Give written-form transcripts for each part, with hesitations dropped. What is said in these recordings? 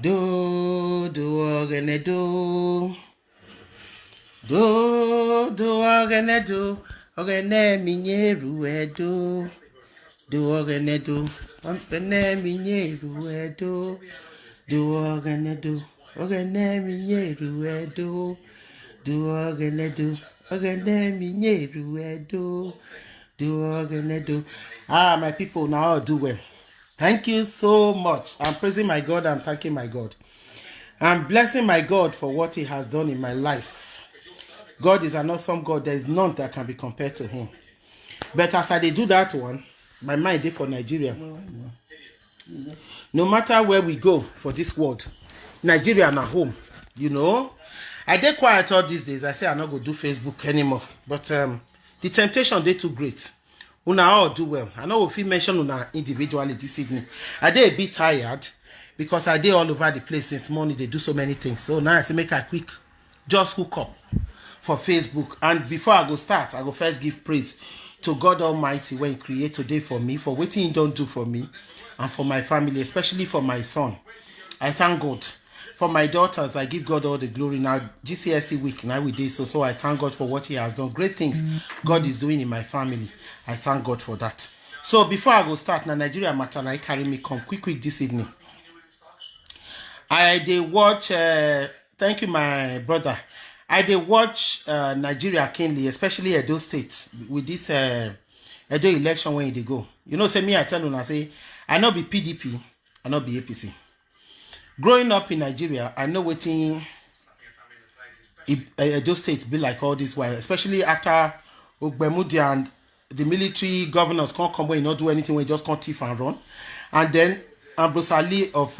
Ogene ogene minyeru ogene minyeru ogene minyeru ogene minyeru my people now do well. Thank you so much. I'm praising my God. I'm thanking my God. I'm blessing my God for what he has done in my life. God is an awesome God. There is none that can be compared to him. But as I do that one, my mind is for Nigeria. No matter where we go for this world, Nigeria na home. You know, I did quiet all these days. I say I'm not going to do Facebook anymore. But the temptation, they too great. Una all do well. I know if you mention una individually this evening. I did a bit tired because I did all over the place since morning. They do so many things. So now I say make a quick just hook up for Facebook. And before I go start, I go first give praise to God Almighty when he created today for me, for what he don't do for me and for my family, especially for my son. I thank God. For my daughters, I give God all the glory. Now, GCSE week, now we did so I thank God for what he has done. Great things God is doing in my family. I thank God for that. So before I go start, now Nigeria matter, I carry me come quick this evening. I did watch, thank you, my brother. I did watch Nigeria keenly, especially Edo State, with this Edo election when they go. You know, say me, I tell you, I say, I not be PDP, I not be APC. Growing up in Nigeria, I know what Edo State be like all this while, especially after Ogbemudi and the military governors can't come when not do anything, we just can't thief and run. And then Ambrose Ali of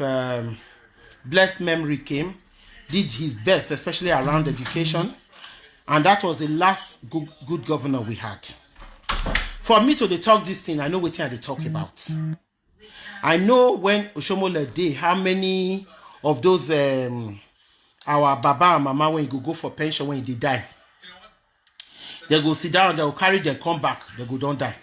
blessed memory came, did his best, especially around education. And that was the last good governor we had. For me to talk this thing, I know what they talk about. I know when Oshomole Day, how many of those our baba and mama when you go for pension when they die, they go sit down, they will carry them, come back, they go don't die.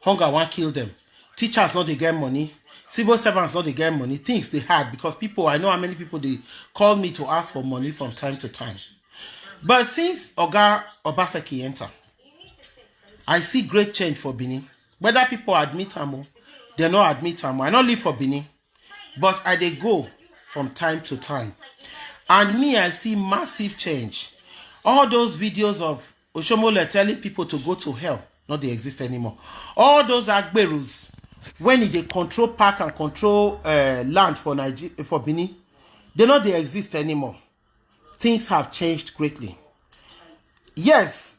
Hunger won't kill them. Teachers not they get money. Civil servants not they get money. Things they had because people, I know how many people they call me to ask for money from time to time. But since Oga Obaseki enter, I see great change for Benin. Whether people admit Amo, they not admit Amo. I not live for Benin, but I they go from time to time. And me, I see massive change. All those videos of Oshomole telling people to go to hell, not they exist anymore. All those Agberus, when they control park and control land for Nigeria, for Benin, they not they exist anymore. Things have changed greatly. Yes,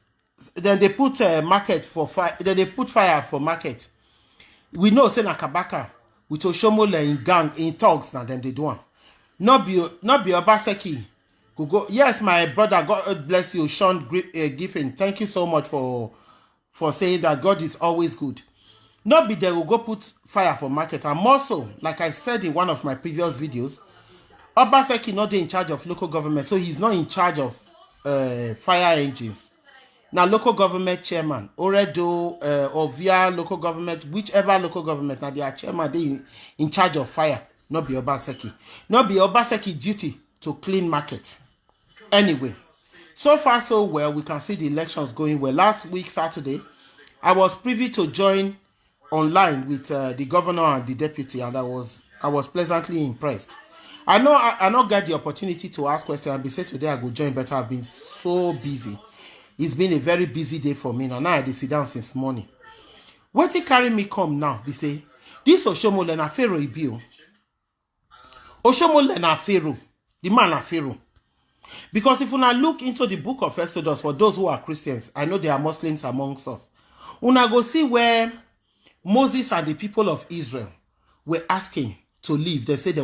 then they put market for fire. Then they put fire for market. We know say na Kabaka with Oshomole in gang in thugs now them they do one. Not be Obaseki. Go. Yes, my brother, God bless you, Sean Giffen. Thank you so much for saying that God is always good. Not be there will go put fire for market. And more so, like I said in one of my previous videos, Obaseki not in charge of local government, so he's not in charge of fire engines. Now, local government chairman, Oredo, or via local government, whichever local government, now they are chairman, they in charge of fire, not be Obaseki. Not be Obaseki duty to clean market. Anyway, so far so well, we can see the elections going well. Last week, Saturday, I was privy to join online with the governor and the deputy, and I was pleasantly impressed. I know I not get the opportunity to ask questions and be said today I go join, but I've been so busy. It's been a very busy day for me. Now I sit down since morning. What he carry me come now? They say, this Oshomole na Pharaoh Ibio. Oshomole na Pharaoh. The man na Pharaoh. Because if una look into the book of Exodus, for those who are Christians, I know there are Muslims amongst us. Una go see where Moses and the people of Israel were asking to leave. They said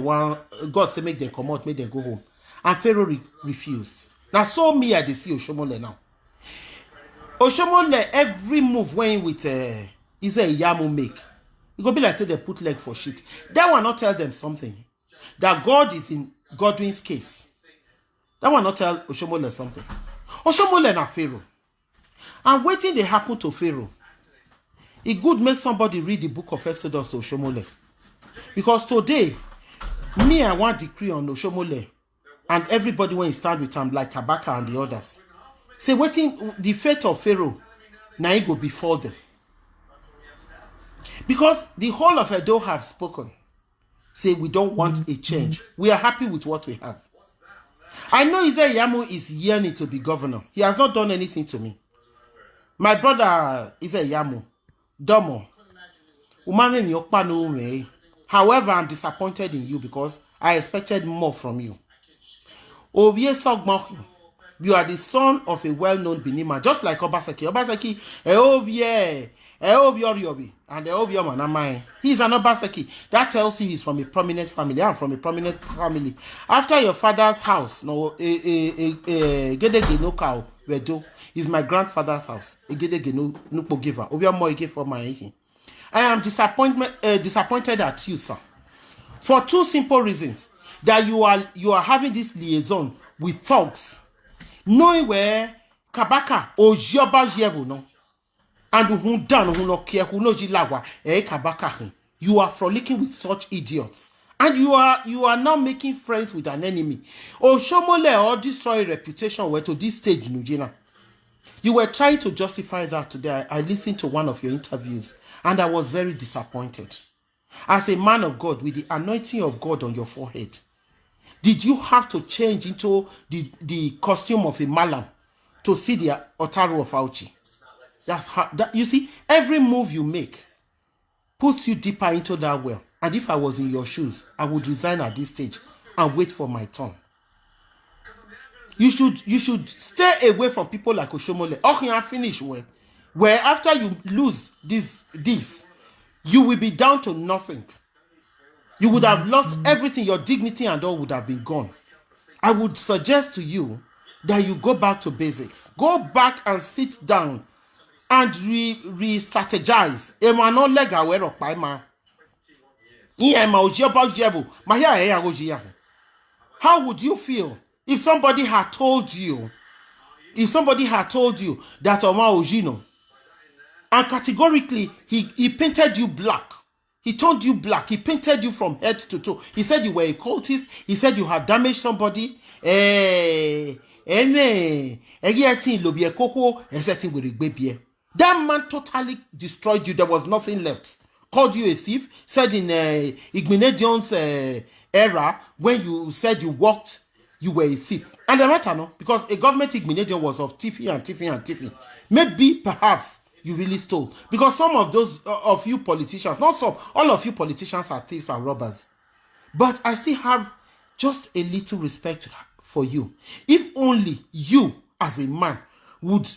God said make them come out, make them go home. And Pharaoh refused. Now so me I see Oshomole now. Oshomole, every move when with is a yamu make. It go be like say they put leg for shit. That one not tell them something. That God is in Godwin's case. That one not tell Oshomole something. Oshomole na Pharaoh. And waiting they happen to Pharaoh. It good make somebody read the book of Exodus to Oshomole. Because today, Me, I want decree on Oshomole, and everybody when stand with him like Kabaka and the others. Say, waiting the fate of Pharaoh, now it go before them. Because the whole of Edo have spoken. Say, we don't want a change. We are happy with what we have. I know Isaiah Yamu is yearning to be governor. He has not done anything to me. My brother Isaiah Yamu, Domo, however, I'm disappointed in you because I expected more from you. You are the son of a well-known Benin man, just like Obaseki. Obaseki, and he's an Obaseki. That tells you he's from a prominent family. I'm from a prominent family. After your father's house, no, Gedege no cow, Wedo, is my grandfather's house. Gedege no pogiver. I am disappointed at you, sir, for two simple reasons. That you are having this liaison with thugs, knowing where Kabaka or Joba Jebu no, and who done who no care who no jilagwa Kabaka. You are frolicking with such idiots, and you are now making friends with an enemy. Or Shomole or destroy reputation where to this stage Nujina. You were trying to justify that today. I listened to one of your interviews, and I was very disappointed. As a man of God with the anointing of God on your forehead, did you have to change into the costume of a malam to see the Otaru of Auchi? That's how, you see, every move you make puts you deeper into that well. And if I was in your shoes, I would resign at this stage and wait for my turn. You should stay away from people like Oshomole. Okay, finish where after you lose this, you will be down to nothing. You would have lost everything, your dignity and all would have been gone. I would suggest to you that you go back to basics. Go back and sit down and re-strategize. How would you feel if somebody had told you that Oma Ojino, and categorically he painted you black? He told you black. He painted you from head to toe. He said you were a cultist. He said you had damaged somebody. That man totally destroyed you. There was nothing left. Called you a thief. Said in Igbenedion's era, when you said you walked, you were a thief. And the matter, no? Because a government Igbenedion was of tiffy and tiffy and tiffy. Maybe, perhaps, you really stole. Because some of those of you politicians, not some, all of you politicians are thieves and robbers. But I still have just a little respect for you. If only you, as a man, would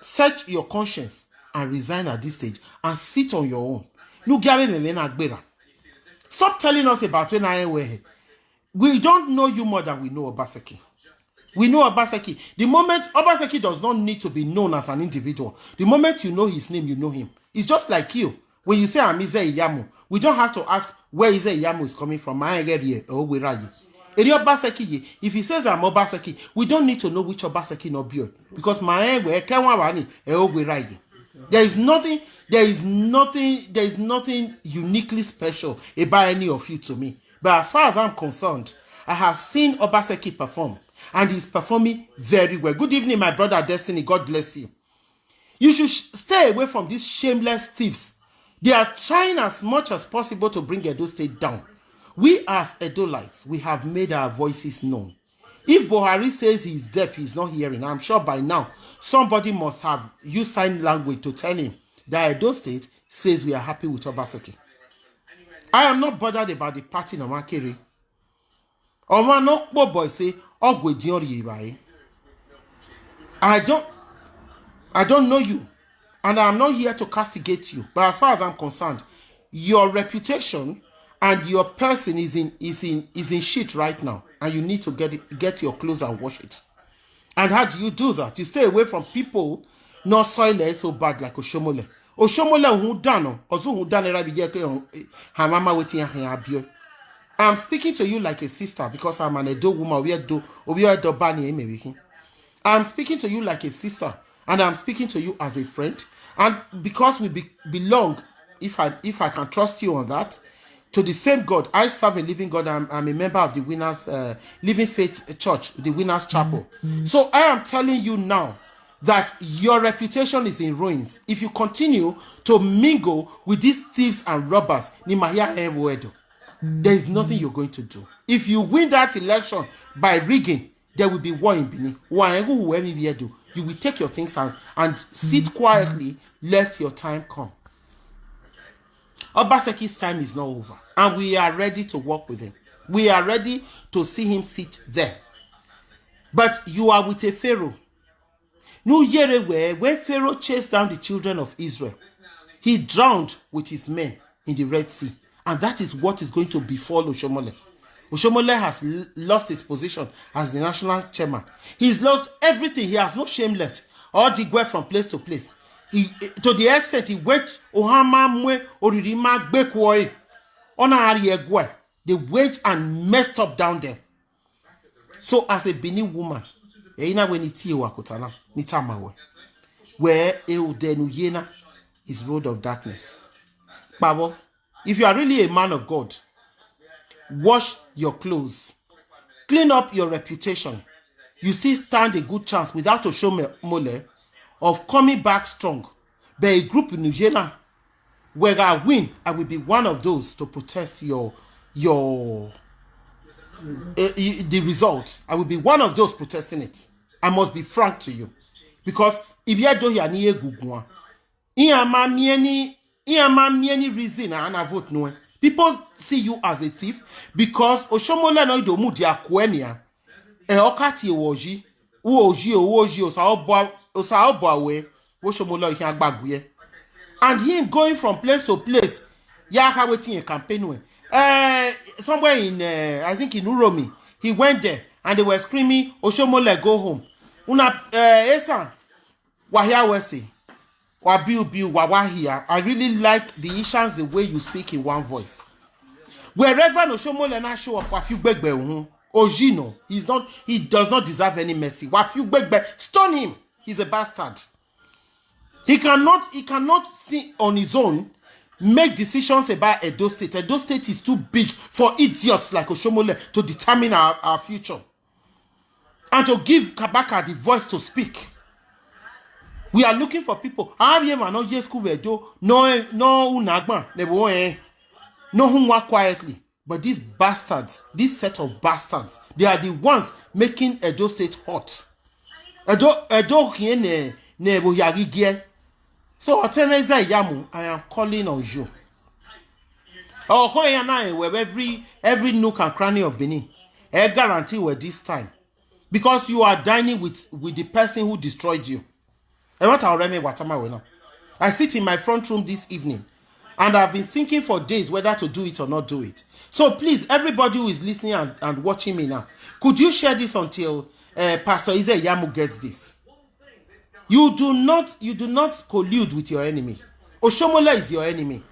search your conscience and resign at this stage and sit on your own. Stop telling us about when I were here. We don't know you more than we know Obaseki. We know Obaseki. The moment Obaseki does not need to be known as an individual. The moment you know his name, you know him. It's just like you. When you say I'm Isaiah Yamu, we don't have to ask where Isaiah Yamu is coming from. If he says I'm Obaseki, we don't need to know which Obaseki no be. Because there is nothing uniquely special about any of you to me. But as far as I'm concerned, I have seen Obaseki perform. And he's performing very well. Good evening, my brother Destiny. God bless you. You should stay away from these shameless thieves. They are trying as much as possible to bring Edo State down. We as Edolites, we have made our voices known. If Buhari says he's deaf, he's not hearing, I'm sure by now, somebody must have used sign language to tell him that Edo State says we are happy with Obaseki. I am not bothered about the party no Makere. Oma no boy say I don't know you, and I'm not here to castigate you. But as far as I'm concerned, your reputation and your person is in shit right now, and you need to get your clothes and wash it. And how do you do that? You stay away from people not soil so bad like Oshomole. Oshomole who dano, ozu who dane rabi jeke hamama weti abio. I'm speaking to you like a sister because I'm an Edo woman. I'm speaking to you like a sister, and I'm speaking to you as a friend. And because we belong, if I can trust you on that, to the same God. I serve a living God. I'm a member of the Winners Living Faith Church, the Winners Chapel. So I am telling you now that your reputation is in ruins if you continue to mingle with these thieves and robbers. There is nothing you're going to do. If you win that election by rigging, there will be war in Benin. You will take your things and sit quietly, let your time come. Obaseki's time is not over, and we are ready to work with him. We are ready to see him sit there. But you are with a Pharaoh. No year when Pharaoh chased down the children of Israel, he drowned with his men in the Red Sea. And that is what is going to befall Oshomole. Oshomole has lost his position as the national chairman. He's lost everything. He has no shame left. All the way from place to place. To the extent he went they went and messed up down there. So as a Benin woman, where is road of darkness. Babo, if you are really a man of God, wash your clothes, clean up your reputation. You still stand a good chance without Oshomole of coming back strong. But a group in Nigeria, where I win, I will be one of those to protest the results. I will be one of those protesting it. I must be frank to you, because if you do ya niye gugwa, any reason I vote no. People see you as a thief because Oshomole no do mu dia kwenia. Okati woji, oji osa we Oshomole ihe agbagbuye. And him going from place to place, ya waiting a campaign somewhere in I think in Uromi, he went there and they were screaming Oshomole go home. Una esan wahia wesi wabiu wawahia. I really like the Ishans, the way you speak in one voice. Wherever Oshomole na show up, wafiu gbegbe Ojino, he does not deserve any mercy. Wafiu gbegbe, stone him. He's a bastard. He cannot see on his own make decisions about Edo State. Edo State is too big for idiots like Oshomole to determine our future and to give Kabaka the voice to speak. We are looking for people. No unagba, quietly. But these bastards, this set of bastards, they are the ones making Edo State hot. Edo so I am calling on you. Where every nook and cranny of Benin, I guarantee we're this time, because you are dining with the person who destroyed you. I sit in my front room this evening, and I've been thinking for days whether to do it or not do it. So please, everybody who is listening and watching me now, could you share this until Pastor Ize Yamu gets this? You do not collude with your enemy. Oshomole is your enemy.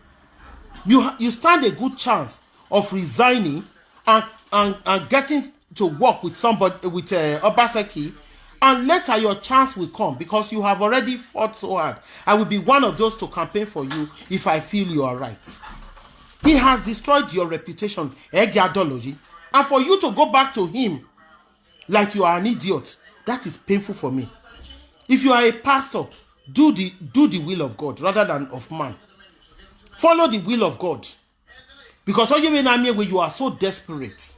You stand a good chance of resigning and getting to work with somebody, with Obaseki, and later your chance will come, because you have already fought so hard. I will be one of those to campaign for you if I feel you are right. He has destroyed your reputation, ideology, and for you to go back to him like you are an idiot, that is painful for me. If you are a pastor, do the will of God rather than of man. Follow the will of God, because all you mean where you are so desperate,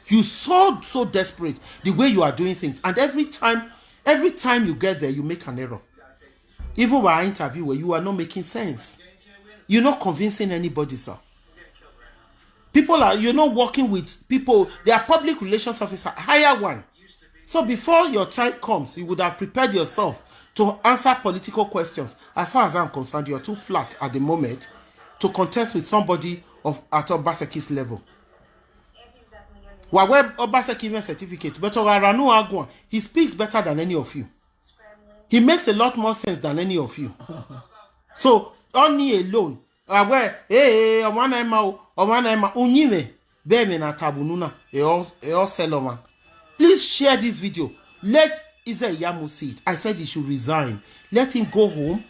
you so desperate the way you are doing things, and every time you get there, you make an error. Even by interview where you are not making sense, you're not convincing anybody, sir. You're not working with people. They are public relations officer, hire one. So before your time comes, you would have prepared yourself to answer political questions. As far as I'm concerned, you're too flat at the moment to contest with somebody at Obaseki's level. Wawe Obaseki certificate, but he speaks better than any of you. He makes a lot more sense than any of you. So only alone. Please share this video. Let Ize Yamu see it. I said he should resign. Let him go home,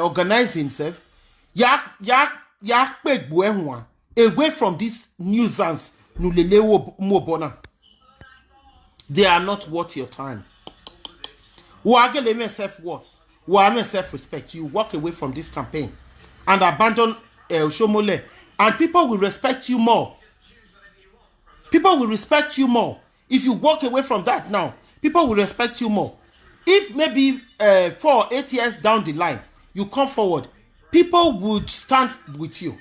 organize himself. ya pegbo ehun away from this nuisance nulele mobona. They are not worth your time. Self-worth. Self-respect. You walk away from this campaign and abandon Oshomole, and people will respect you more. People will respect you more. If you walk away from that now, people will respect you more. If maybe 4 or 8 years down the line, you come forward, people would stand with you.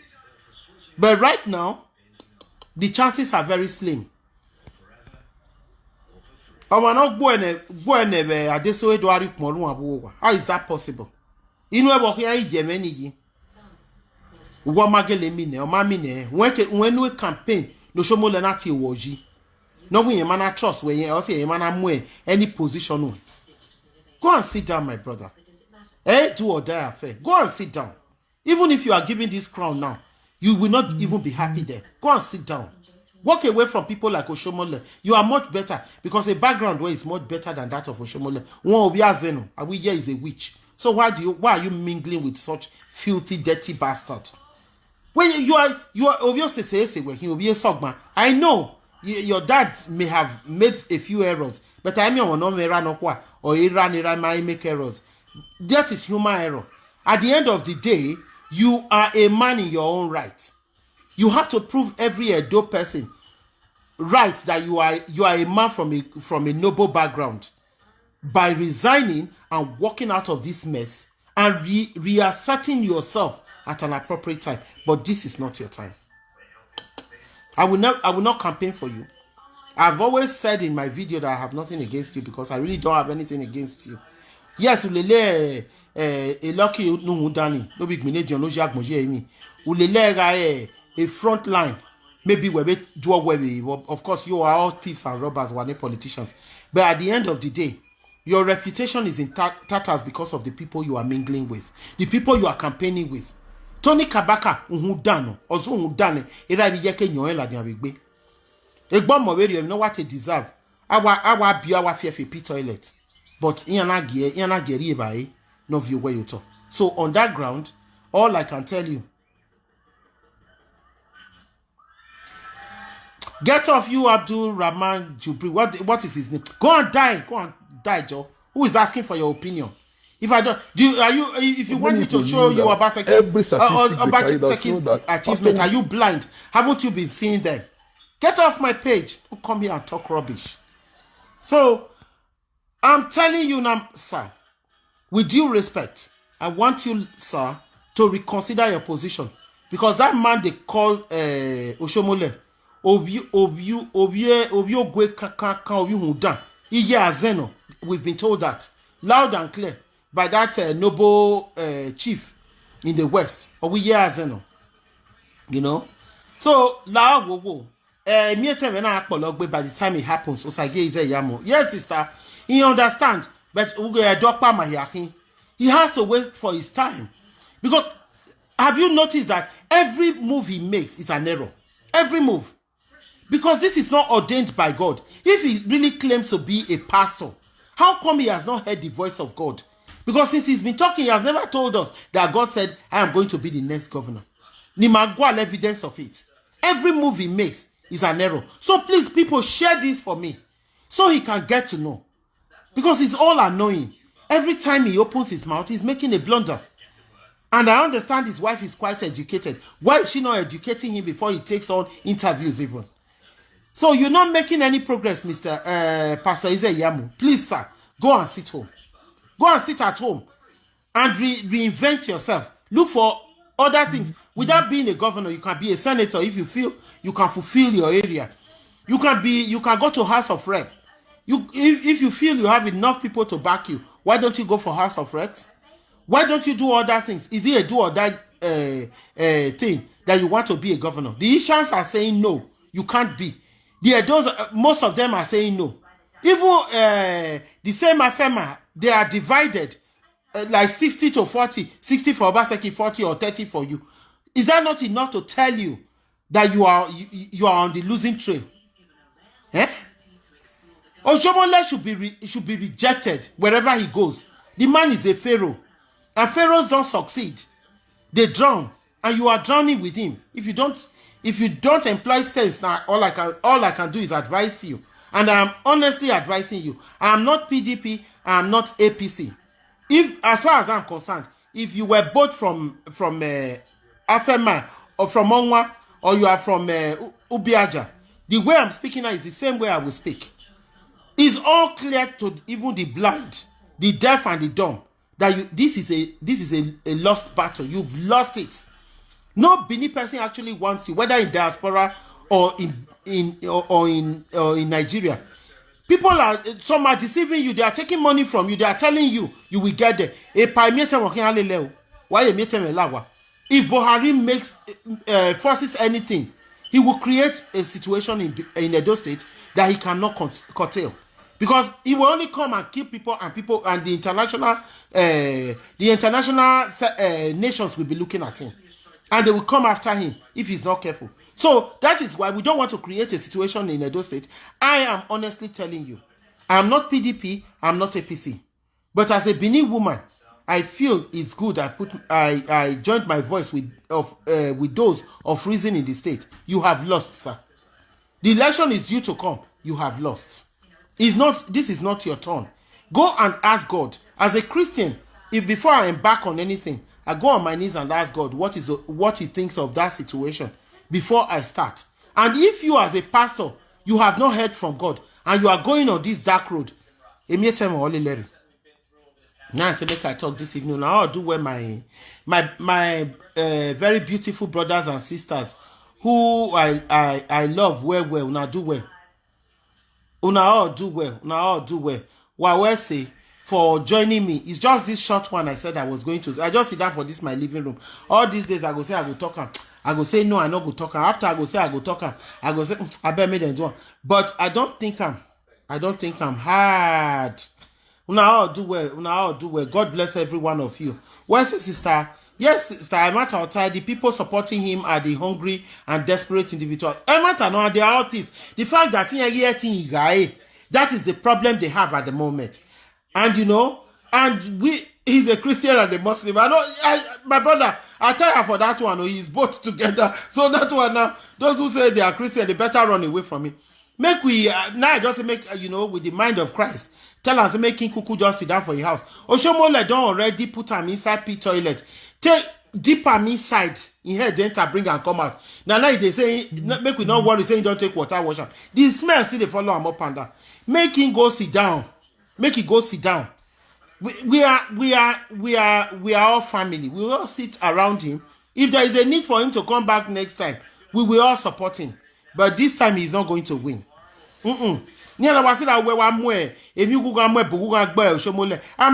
But right now, the chances are very slim. How is that possible? You know what here Yemeni. When we campaign, no show more than that woji. No we man trust when you also man any position. Go and sit down, my brother. Do or die affair. Go and sit down. Even if you are given this crown now, you will not even be happy there. Go and sit down. Walk away from people like Oshomole. You are much better because a background where is much better than that of Oshomole. One of your Zeno, and we here is a witch. So why are you mingling with such filthy, dirty bastard? When you are obviously say where he will be a sogman. I know your dad may have made a few errors, but I mean no me ran or he might make errors. That is human error. At the end of the day, you are a man in your own right. You have to prove every Edo person right that you are a man from a noble background by resigning and walking out of this mess and reasserting yourself at an appropriate time. But this is not your time. I will not campaign for you. I've always said in my video that I have nothing against you because I really don't have anything against you. Yes, ulele a lucky no dani no big minute no jack moje mi ulele a front line, maybe we do away. Of course, you are all thieves and robbers, we are not politicians. But at the end of the day, your reputation is in tatters because of the people you are mingling with, the people you are campaigning with. Tony Kabaka, dano, ozo dane, era yeke nyoen la diabigbe. Egbo mo we you know what they deserve. Our be our fear toilet. But yana geri by no view where you talk. So on that ground, all I can tell you, get off you, Abdul Rahman Jubri. What is his name? Go and die, Joe. Who is asking for your opinion? If I don't, if you want me to show you about Seki's achievement, are you blind? Haven't you been seeing them? Get off my page. Don't come here and talk rubbish. So, I'm telling you now, sir, with due respect, I want you, sir, to reconsider your position. Because that man they call Oshomole, we've been told that loud and clear by that noble chief in the West. You know? So, by the time it happens, yes, sister, he understand, but he has to wait for his time. Because have you noticed that every move he makes is an error? Every move. Because this is not ordained by God. If he really claims to be a pastor, how come he has not heard the voice of God? Because since he's been talking, he has never told us that God said, I am going to be the next governor. Nimagwal evidence of it. Every move he makes is an error. So please, people, share this for me so he can get to know. Because it's all annoying. Every time he opens his mouth, he's making a blunder. And I understand his wife is quite educated. Why is she not educating him before he takes on interviews even? So you're not making any progress, Mr. Pastor Ize-Iyamu. Please, sir, go and sit home. Go and sit at home and reinvent yourself. Look for other things. Without being a governor, you can be a senator if you feel you can fulfill your area. You can go to House of Rep. If you feel you have enough people to back you, why don't you go for House of Reps? Why don't you do other things? Is it a do or die thing that you want to be a governor? The Ishans are saying no, you can't be. Most of them are saying no. Even the same Afema, they are divided like 60 to 40, 60 for Obaseki, 40 or 30 for you. Is that not enough to tell you that you are on the losing trail? Eh? Oshomole should be rejected wherever he goes. The man is a pharaoh. And pharaohs don't succeed. They drown. and you are drowning with him. If you don't employ sense, now all I can do is advise you. And I am honestly advising you. I am not PDP, I am not APC. If, as far as I'm concerned, if you were both from Afema or from Onwa, or you are from Ubiaja, the way I'm speaking now is the same way I will speak. It's all clear to even the blind, the deaf and the dumb, that this is a lost battle. You've lost it. No Benin person actually wants you, whether in diaspora or in Nigeria. People some are deceiving you. They are taking money from you. They are telling you will get there. If Buhari forces anything, he will create a situation in Edo State that he cannot curtail, because he will only come and kill people and the international nations will be looking at him, and they will come after him if he's not careful. So that is why we don't want to create a situation in Edo State. I am honestly telling you, I am not PDP, I am not APC, but as a Benin woman, I feel it's good I joined my voice with those of reason in the state. You have lost, sir. The election is due to come. You have lost. This is not your turn. Go and ask God. As a Christian, if before I embark on anything, I go on my knees and ask God what he thinks of that situation before I start. And if you as a pastor, you have not heard from God and you are going on this dark road, now I say make I talk this evening. Now I'll do where my very beautiful brothers and sisters who I love well. Now do well. Una all do well. Well say for joining me. It's just this short one I said I was going to. I just sit down for this my living room. All these days I go say I go talk. I go say no, I not go talk. After I go say I go talk. I go say I better make them do it. But I don't think I'm hard. Una all do well. God bless every one of you. Where's the sister? Yes, sister, I'm outside. The people supporting him are the hungry and desperate individuals. No, they are artists. The fact that that is the problem they have at the moment. And he's a Christian and a Muslim. My brother, I tell you for that one, he's both together. So that one now, those who say they are Christian, they better run away from him. Now I just make, with the mind of Christ. Tell us make King Kuku just sit down for your house. Oshomole don't already put him inside pit toilet. Take deep him inside. In here, then to bring and come out. Now they say make we not worry. Saying don't take water wash him. The smell still they follow him up and down. Make him go sit down. Make him go sit down. We are all family. We will all sit around him. If there is a need for him to come back next time, we will all support him. But this time he's not going to win. I'm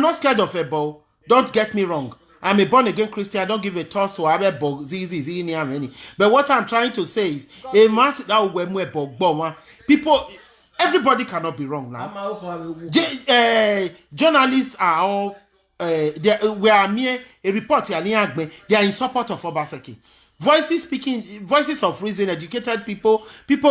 not scared of a ball. Don't get me wrong. I'm a born again Christian. I don't give a toss to a ball. But what I'm trying to say is, people, everybody cannot be wrong now. Journalists are all we are mere a report. They are in support of Obaseki. Voices of reason, educated people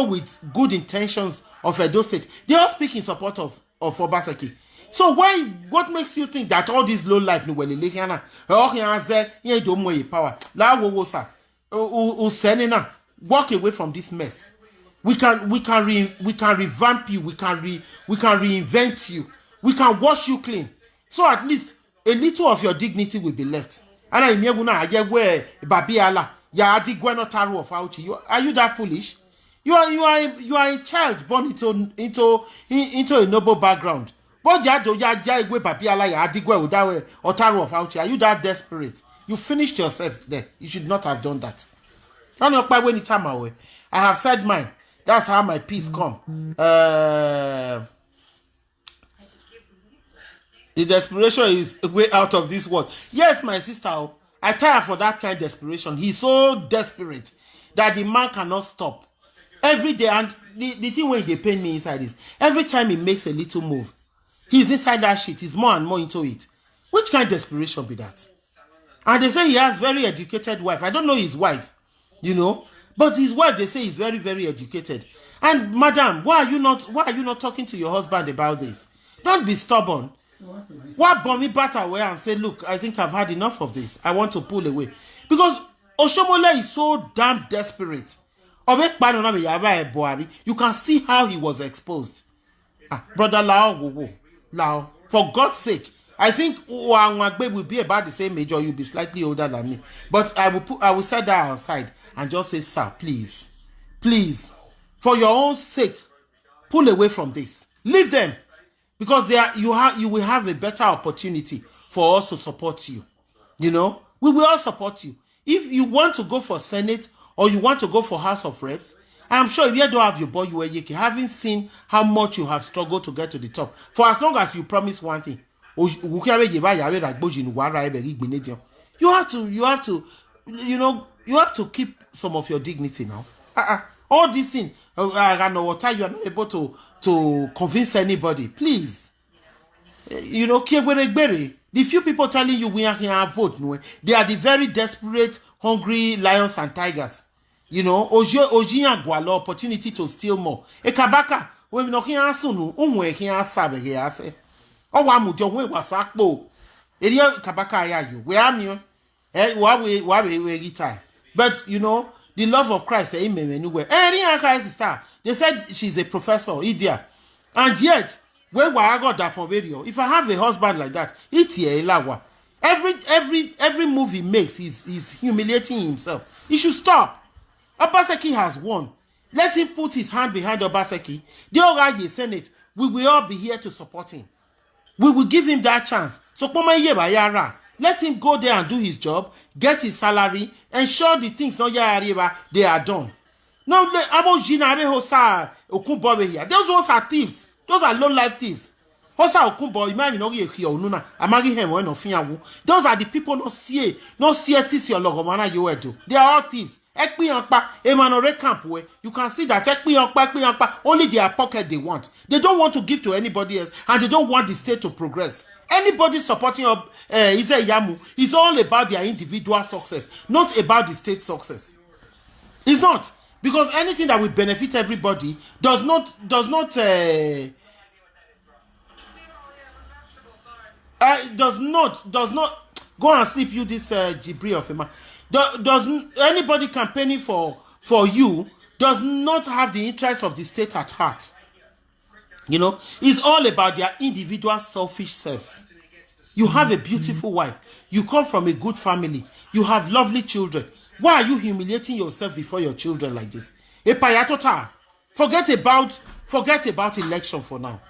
with good intentions of Edo State, they all speak in support of Obaseki. So what makes you think that all this low life walk away from this mess? We can revamp you, we can reinvent you, we can wash you clean. So at least a little of your dignity will be left. And are you that foolish? You are a child born into a noble background. Are you that desperate? You finished yourself there. You should not have done that. I have said mine. That's how my peace come. The desperation is way out of this world. Yes, my sister, I tire for that kind of desperation. He's so desperate that the man cannot stop. Every day, and the thing when they pain me inside is, every time he makes a little move, he's inside that shit. He's more and more into it. Which kind of desperation be that? And they say he has very educated wife. I don't know his wife, but his wife, they say, is very, very educated. And madam, why are you not talking to your husband about this? Don't be stubborn. Why bomb me back away and say, look, I think I've had enough of this. I want to pull away. Because Oshomole is so damn desperate. You can see how he was exposed. Brother Lao, for God's sake, I think Wangbe will be about the same age or you'll be slightly older than me. But I will set that aside and just say, sir, please, for your own sake, pull away from this. Leave them. Because you will have a better opportunity for us to support you. You know, we will all support you. If you want to go for Senate or you want to go for House of Reps, I'm sure if you don't have your boy, you haven't seen how much you have struggled to get to the top. For as long as you promise one thing, you have to keep some of your dignity now. All these things, I know what you are not able to convince anybody. Please, the few people telling you we are here vote, they are the very desperate, hungry lions and tigers. Ojian Gualo opportunity to steal more. Kabaka, when no here soon, here sabe here say. Oh, Wamujo, we was Akbo. Edia Kabaka, you. Where am you? We retire. But the love of Christ, amen, anywhere. Star. They said she's a professor, idiot. And yet, where I got that from radio, if I have a husband like that, it's here, Lawa. Every move he makes, he's humiliating himself. He should stop. Obaseki has won. Let him put his hand behind Obaseki. The Ogaye Senate, we will all be here to support him. We will give him that chance. So, let him go there and do his job, get his salary, ensure the things they are done. No, those ones are thieves. Those are low-life thieves. Those are the people not see They are all thieves. You can see that only their pocket they want. They don't want to give to anybody else, and they don't want the state to progress. Anybody supporting Eze Yamu is all about their individual success, not about the state success. It's not. Because anything that will benefit everybody does not go and sleep, you this Jibri of a man. Does anybody campaigning for you does not have the interest of the state at heart. It's all about their individual selfish selves. You have a beautiful wife. You come from a good family. You have lovely children. Why are you humiliating yourself before your children like this? Forget about election for now.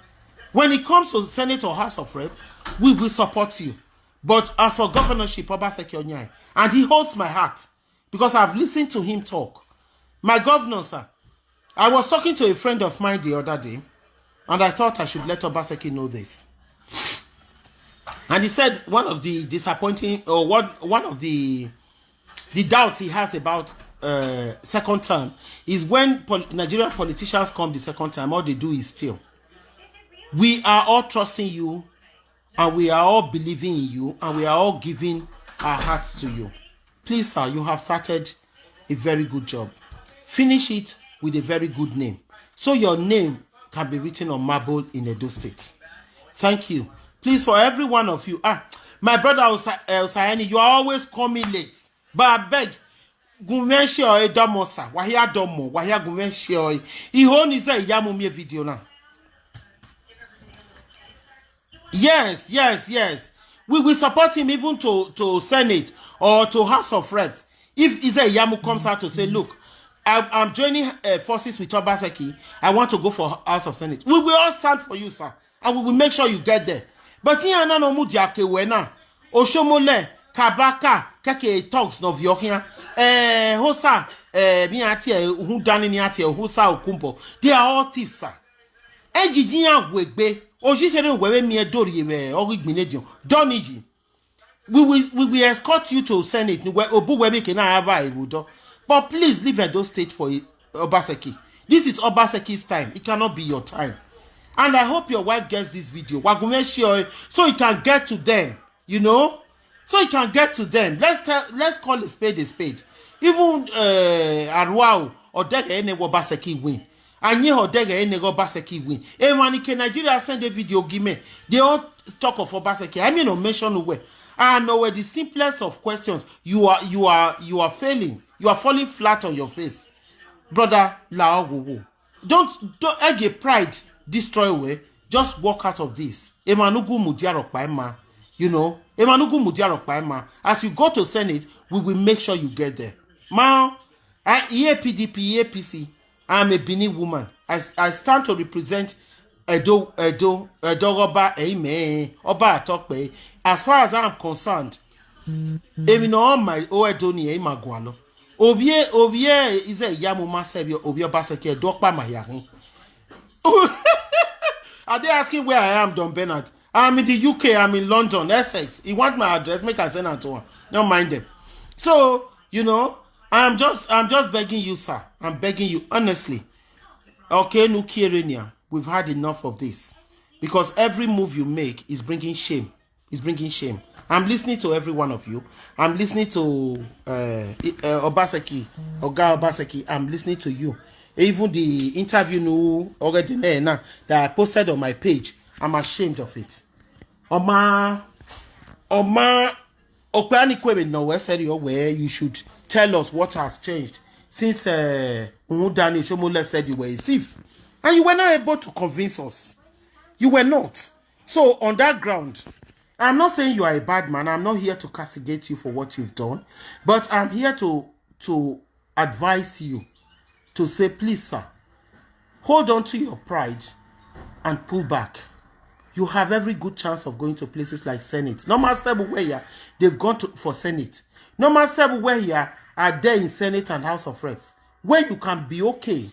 When it comes to Senate or House of Reps, we will support you. But as for governorship, Obaseki Onyai, and he holds my heart because I've listened to him talk. My governor, sir, I was talking to a friend of mine the other day, and I thought I should let Obaseki know this. And he said one of the disappointing, or one of the doubts he has about second term is when Nigerian politicians come the second time, all they do is steal. We are all trusting you, and we are all believing in you, and we are all giving our hearts to you. Please, sir, you have started a very good job. Finish it with a very good name, so your name can be written on marble in Edo State. Thank you. Please, for every one of you. My brother Osayani, you are always coming late. But I beg, Guvenshi or Edamosa, Wahia Domo, Wahia Guvenshi or he only say Yamumi video now. Yes. We will support him even to Senate or to House of Reps. If Ize Yamu comes out to say, look, I'm joining forces with Obaseki, I want to go for House of Senate. We will all stand for you, sir. And we will make sure you get there. But here no mudiake wena. Oshomole, Kabaka, Keke talks no viokia. Hosa, Miati, Hudani Niati, Hosa Okumpo. They are all thieves, sir. Ejijian wegbe. Ojikere wewe mi edori we origminedion. Doniji. We will escort you to Senate. But please leave Edo State for Obaseki. This is Obaseki's time. It cannot be your time. And I hope your wife gets this video. So it can get to them. So it can get to them. Let's call a spade a spade. Even Arwao or Dega Ene Obaseki win. Anye Odega Ene Obaseki win. And when Nigeria send a video, give me. They all talk of Obaseki. I mean, no mention where. I know where the simplest of questions you are failing. You are falling flat on your face. Brother Lao Wowo. Don't egg a pride destroy away. Just walk out of this. Emanugu Mudiarok Paima. You know, Emanugu Mudiarok Paima. As you go to Senate, we will make sure you get there. Ma, PDP, APC. I'm a Bini woman. I stand to represent Edo Oba Eime Oba Atokpe. As far as I'm concerned, even all my Edo ni Magwalo. Obie is a Yamuma Sebi Obio Baseke Dokpa Mayarin. Are they asking where I am, Don Bernard? I'm in the UK, I'm in London, Essex. He want my address, make I send it to him. Don't mind them. So, you know, I'm just begging you, sir. I'm begging you, honestly. Okay, Nukirenia, we've had enough of this. Because every move you make is bringing shame. It's bringing shame. I'm listening to every one of you. I'm listening to Obaseki, Oga Obaseki. I'm listening to you. Even the interview already that I posted on my page, I'm ashamed of it. Oma, Okwani Kwebe nowhere said where you should tell us what has changed since Umudani Shomole said you were a thief. And you were not able to convince us. You were not. So on that ground, I'm not saying you are a bad man. I'm not here to castigate you for what you've done. But I'm here to advise you to say, please, sir, hold on to your pride and pull back. You have every good chance of going to places like Senate. No matter where they've gone to for Senate. No matter where you are there in Senate and House of Reps, where you can be okay.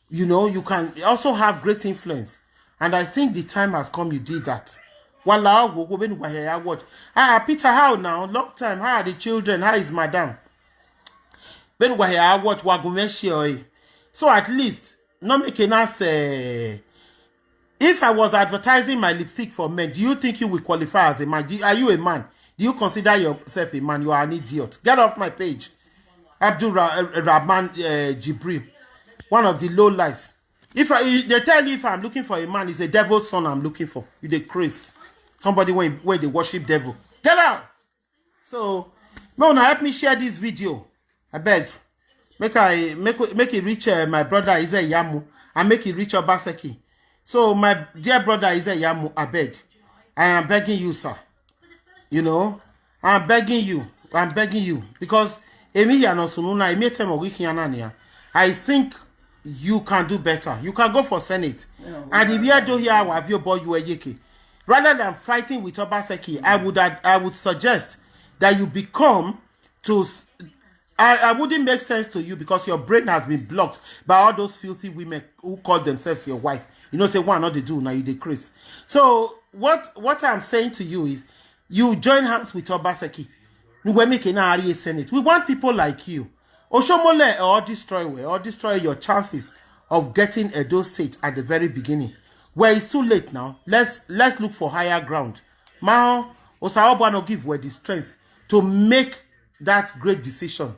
You know, you can also have great influence. And I think the time has come you did that. Watch. Peter, how now? Long time. How are the children? How is madam? Watch. So at least, not making us if I was advertising my lipstick for men, do you think you will qualify as a man? Are you a man? Do you consider yourself a man? You are an idiot. Get off my page. Abdul Rahman Jibril, one of the low lives. If they tell you if I'm looking for a man, it's a devil's son I'm looking for. You the Christ. Somebody where they worship devil. Get out! So, no, help me share this video. I beg. Make it reach my brother Ize Yamu. And make it reach Obaseki. So, my dear brother Ize Yamu, I beg. I am begging you, sir. You know? I'm begging you. Because I think you can do better. You can go for Senate. And if you do here, have your boy you yeke. Rather than fighting with Obaseki, I would suggest that you become to. I wouldn't make sense to you because your brain has been blocked by all those filthy women who call themselves your wife. You know, say why not they do now you decrease. So what I'm saying to you is, you join hands with Obaseki. We make an area Senate. We want people like you. Oshomole or destroy your chances of getting Edo State at the very beginning. Where it's too late now, let's look for higher ground. Mao Osaobano give were the strength to make that great decision.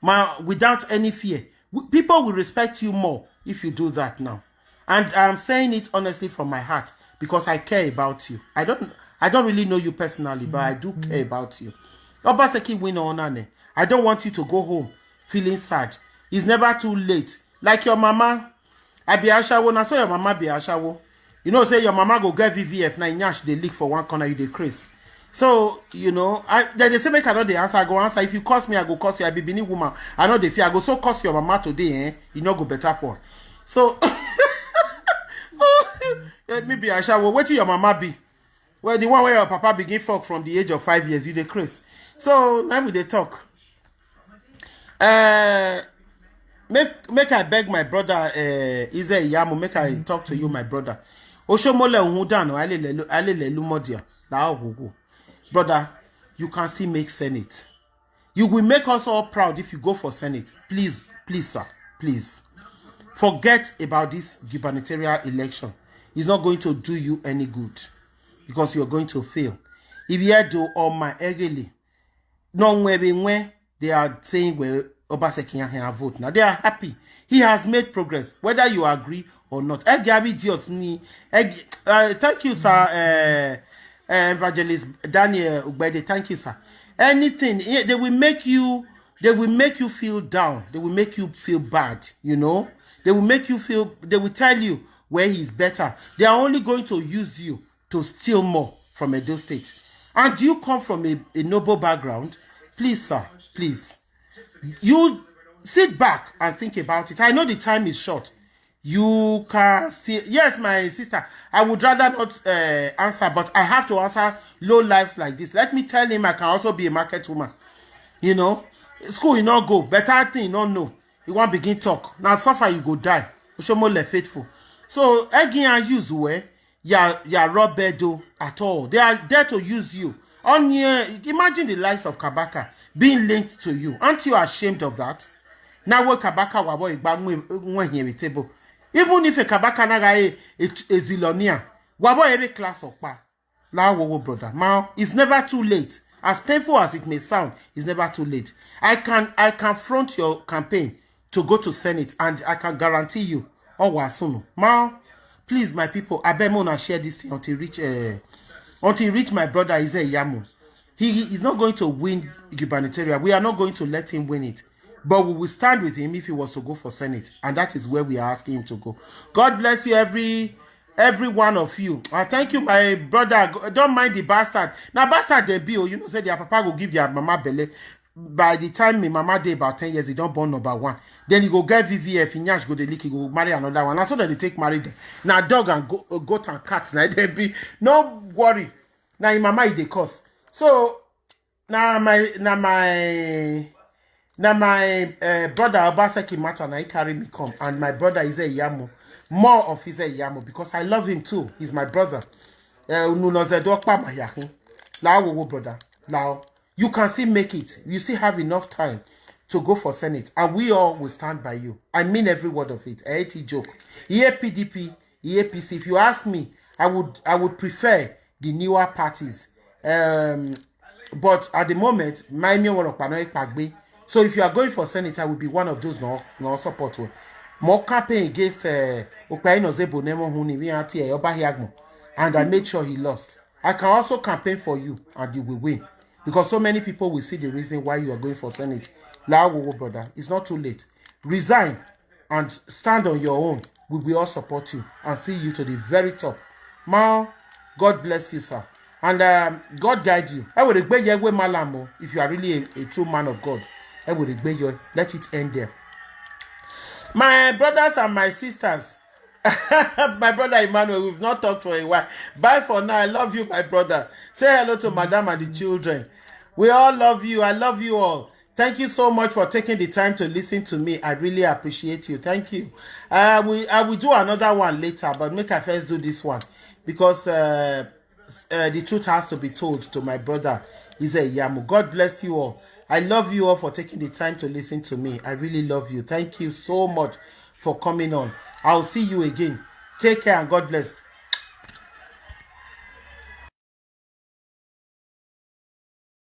Mao, without any fear. People will respect you more if you do that now. And I'm saying it honestly from my heart because I care about you. I don't really know you personally, but I do care about you. Obaseki win or none. I don't want you to go home feeling sad. It's never too late. Like your mama, I be ashawo. Now so your mama be ashawo. You know, say your mama go get VVF, now nyash they leak for one corner, you decrease. So, you know, they say make I know the answer, I go answer. If you curse me, I go curse you. I be Bini woman. I know the fear. I go so curse your mama today, you know go better for. So maybe I shall wait till your mama be. Well, the one where your papa begin fuck from the age of 5 years, you decrease. So now we they talk. Make I beg my brother Ize Yamu, make I talk to you, my brother. Oshomole Unudano, Ale Lumodia. Brother, you can still make Senate. You will make us all proud if you go for Senate. Please, sir, please. Forget about this gubernatorial election. It's not going to do you any good because you're going to fail. If you do all my egely, no when they are saying where Obaseki have vote now, they are happy. He has made progress, whether you agree or not. Thank you, sir. Evangelist Daniel Ugbede, thank you, sir. Anything they will make you feel down. They will make you feel bad. You know, they will make you feel. They will tell you where he's better. They are only going to use you to steal more from Edo State. And you come from a noble background, please, sir, please. You sit back and think about it. I know the time is short. You can still, yes, my sister, I would rather not answer, but I have to answer low lives like this. Let me tell him I can also be a market woman. You know, school you not go, better thing you not know. You want begin talk. Now suffer you go die. Oshomo le faithful. So again and use where ya rob bedo at all. They are there to use you. On imagine the likes of Kabaka being linked to you. Aren't you ashamed of that? Now what Kabaka wabo igba here table. Even if a Kabaka naga a zilonia, wabo every class of pa. La wo brother. Now it's never too late. As painful as it may sound, it's never too late. I can front your campaign to go to Senate, and I can guarantee you, oh wasuno. Now, please, my people, I beg more share this thing until reach my brother Ize Yamu. He is not going to win gubernatorial. We are not going to let him win it. But we will stand with him if he was to go for Senate. And that is where we are asking him to go. God bless you, every one of you. Thank you, my brother. Don't mind the bastard. Now, bastard they be, you know, say their papa will give their mama belly. By the time my mama day about 10 years, he don't born number one. Then he go get VVF, he nyash go the leak, he go marry another one. That's so that they take married them. Now dog and goat and cats. Now they be no worry. Now in mama they cause. So now my brother Obaseki Mata na he carry me come, and my brother is a Yamo. More of his a Yamo because I love him too. He's my brother. Brother. Now you can still make it. You still have enough time to go for Senate, and we all will stand by you. I mean every word of it. I hate joke. PDP, APC. If you ask me, I would prefer the newer parties. But at the moment, my so if you are going for Senate, I will be one of those no support. More campaign against and I made sure he lost. I can also campaign for you and you will win. Because so many people will see the reason why you are going for Senate. Brother, it's not too late. Resign and stand on your own. We will all support you and see you to the very top. Ma, God bless you, sir. And God guide you. I would malamo if you are really a true man of God. I would let it end there. My brothers and my sisters, my brother Emmanuel, we've not talked for a while. Bye for now. I love you, my brother. Say hello to Madam and the children. We all love you. I love you all. Thank you so much for taking the time to listen to me. I really appreciate you. Thank you. I will do another one later, but make I first do this one because the truth has to be told to my brother Ize Yamu. God bless you all. I love you all for taking the time to listen to me. I really love you. Thank you so much for coming on. I'll see you again. Take care and God bless.